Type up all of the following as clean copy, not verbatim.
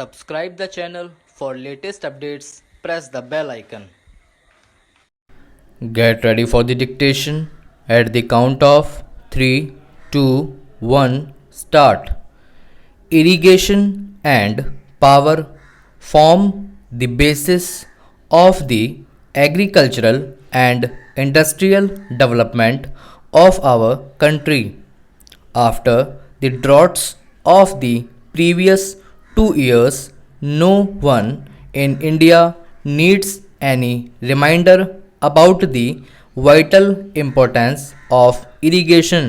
Subscribe the channel for latest updates. Press the bell icon. Get ready for the dictation. At the count of 3, 2, 1, start. Irrigation and power form the basis of the agricultural and industrial development of our country. After the droughts of the previous 2 years, no one in India needs any reminder about the vital importance of irrigation.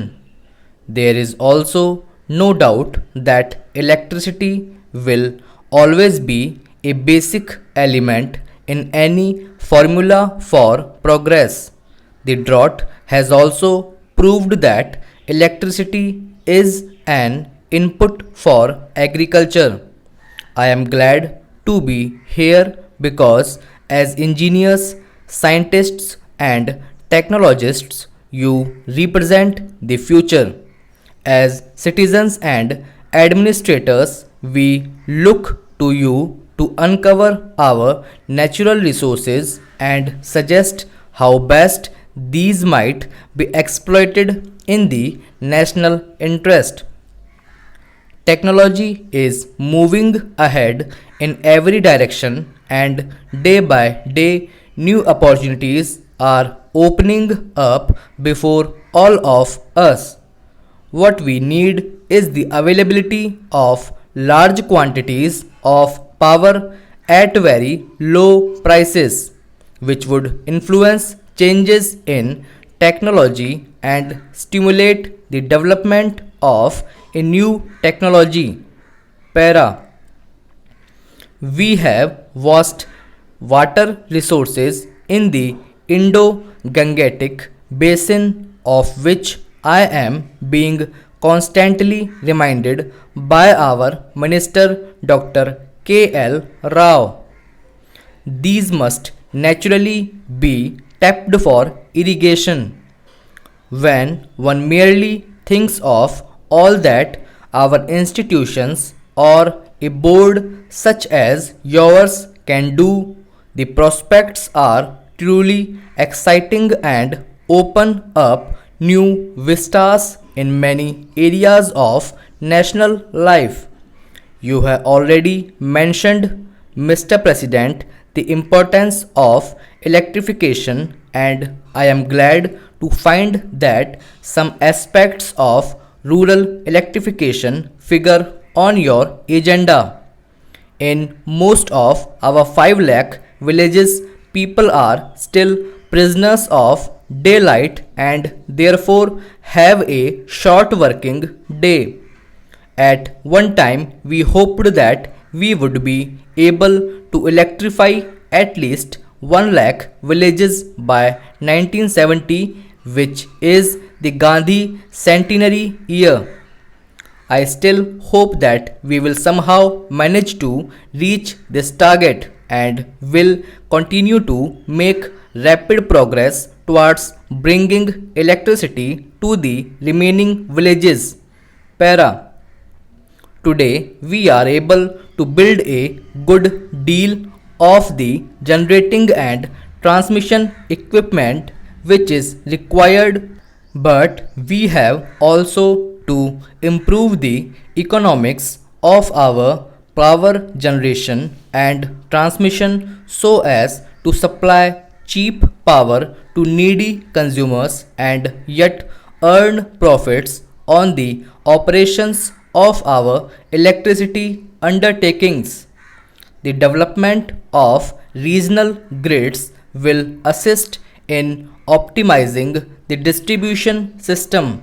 There is also no doubt that electricity will always be a basic element in any formula for progress. The drought has also proved that electricity is an input for agriculture. I am glad to be here because, as engineers, scientists, and technologists, you represent the future. As citizens and administrators, we look to you to uncover our natural resources and suggest how best these might be exploited in the national interest. Technology is moving ahead in every direction, and day by day, new opportunities are opening up before all of us. What we need is the availability of large quantities of power at very low prices, which would influence changes in technology and stimulate the development of a new technology. Para. We have vast water resources in the Indo Gangetic basin, of which I am being constantly reminded by our Minister Dr. K.L. Rao. These must naturally be tapped for irrigation. When one merely thinks of all that our institutions or a board such as yours can do, the prospects are truly exciting and open up new vistas in many areas of national life. You have already mentioned, Mr. President, the importance of electrification, and I am glad to find that some aspects of rural electrification figure on your agenda. In most of our 5 lakh villages, people are still prisoners of daylight and therefore have a short working day. At one time, we hoped that we would be able to electrify at least 1 lakh villages by 1970, which is the Gandhi centenary year. I still hope that we will somehow manage to reach this target and will continue to make rapid progress towards bringing electricity to the remaining villages. Para. Today, we are able to build a good deal of the generating and transmission equipment which is required, but we have also to improve the economics of our power generation and transmission so as to supply cheap power to needy consumers and yet earn profits on the operations of our electricity undertakings. The development of regional grids will assist in optimizing the distribution system.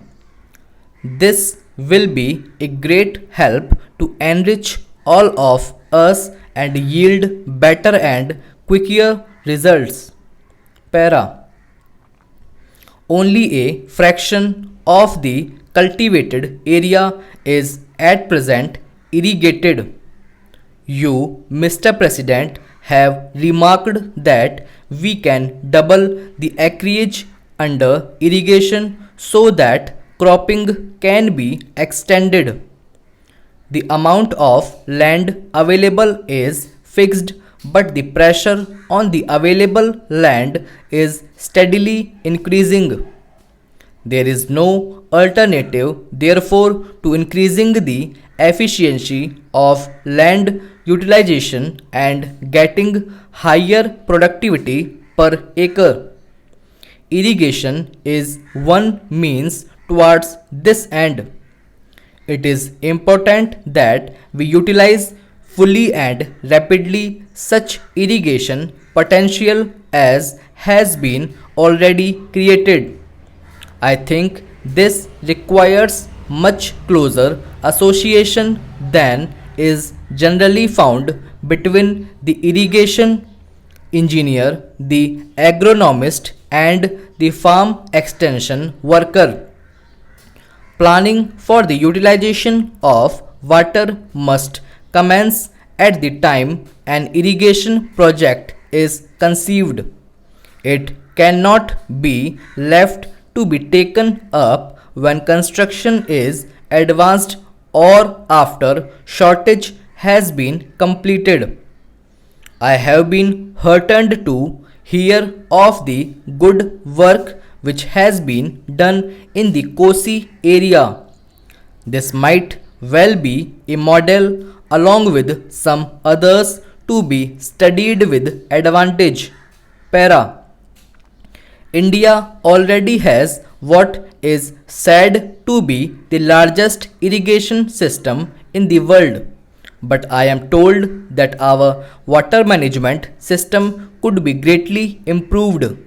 This will be a great help to enrich all of us and yield better and quicker results. Para. Only a fraction of the cultivated area is at present irrigated. You, Mr. President, have remarked that we can double the acreage under irrigation so that cropping can be extended. The amount of land available is fixed, but the pressure on the available land is steadily increasing. There is no alternative, therefore, to increasing the efficiency of land utilization and getting higher productivity per acre. Irrigation is one means towards this end. It is important that we utilize fully and rapidly such irrigation potential as has been already created. I think this requires much closer association than is generally found between the irrigation engineer, the agronomist, and the farm extension worker. Planning for the utilization of water must commence at the time an irrigation project is conceived. It cannot be left to be taken up when construction is advanced or after shortage has been completed. I have been heartened to hear of the good work which has been done in the Kosi area. This might well be a model along with some others to be studied with advantage. Para. India already has what is said to be the largest irrigation system in the world. But I am told that our water management system could be greatly improved.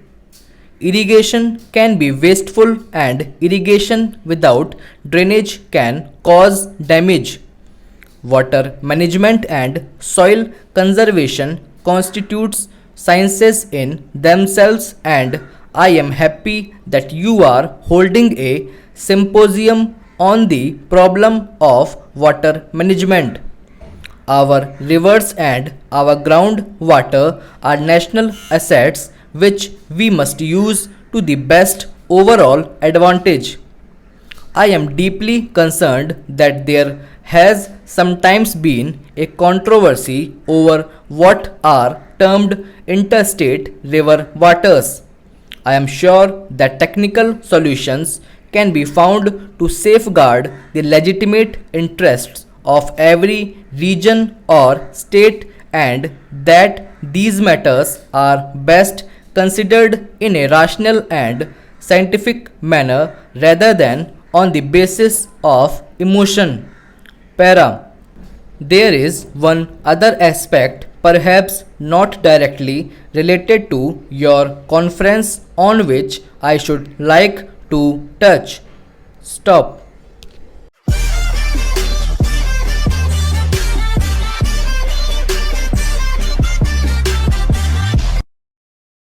Irrigation can be wasteful and irrigation without drainage can cause damage. Water management and soil conservation constitutes sciences in themselves, and I am happy that you are holding a symposium on the problem of water management. Our rivers and our groundwater are national assets which we must use to the best overall advantage. I am deeply concerned that there has sometimes been a controversy over what are termed interstate river waters. I am sure that technical solutions can be found to safeguard the legitimate interests of every region or state, and that these matters are best considered in a rational and scientific manner rather than on the basis of emotion. Para. There is one other aspect, perhaps not directly related to your conference, on which I should like to touch. Stop.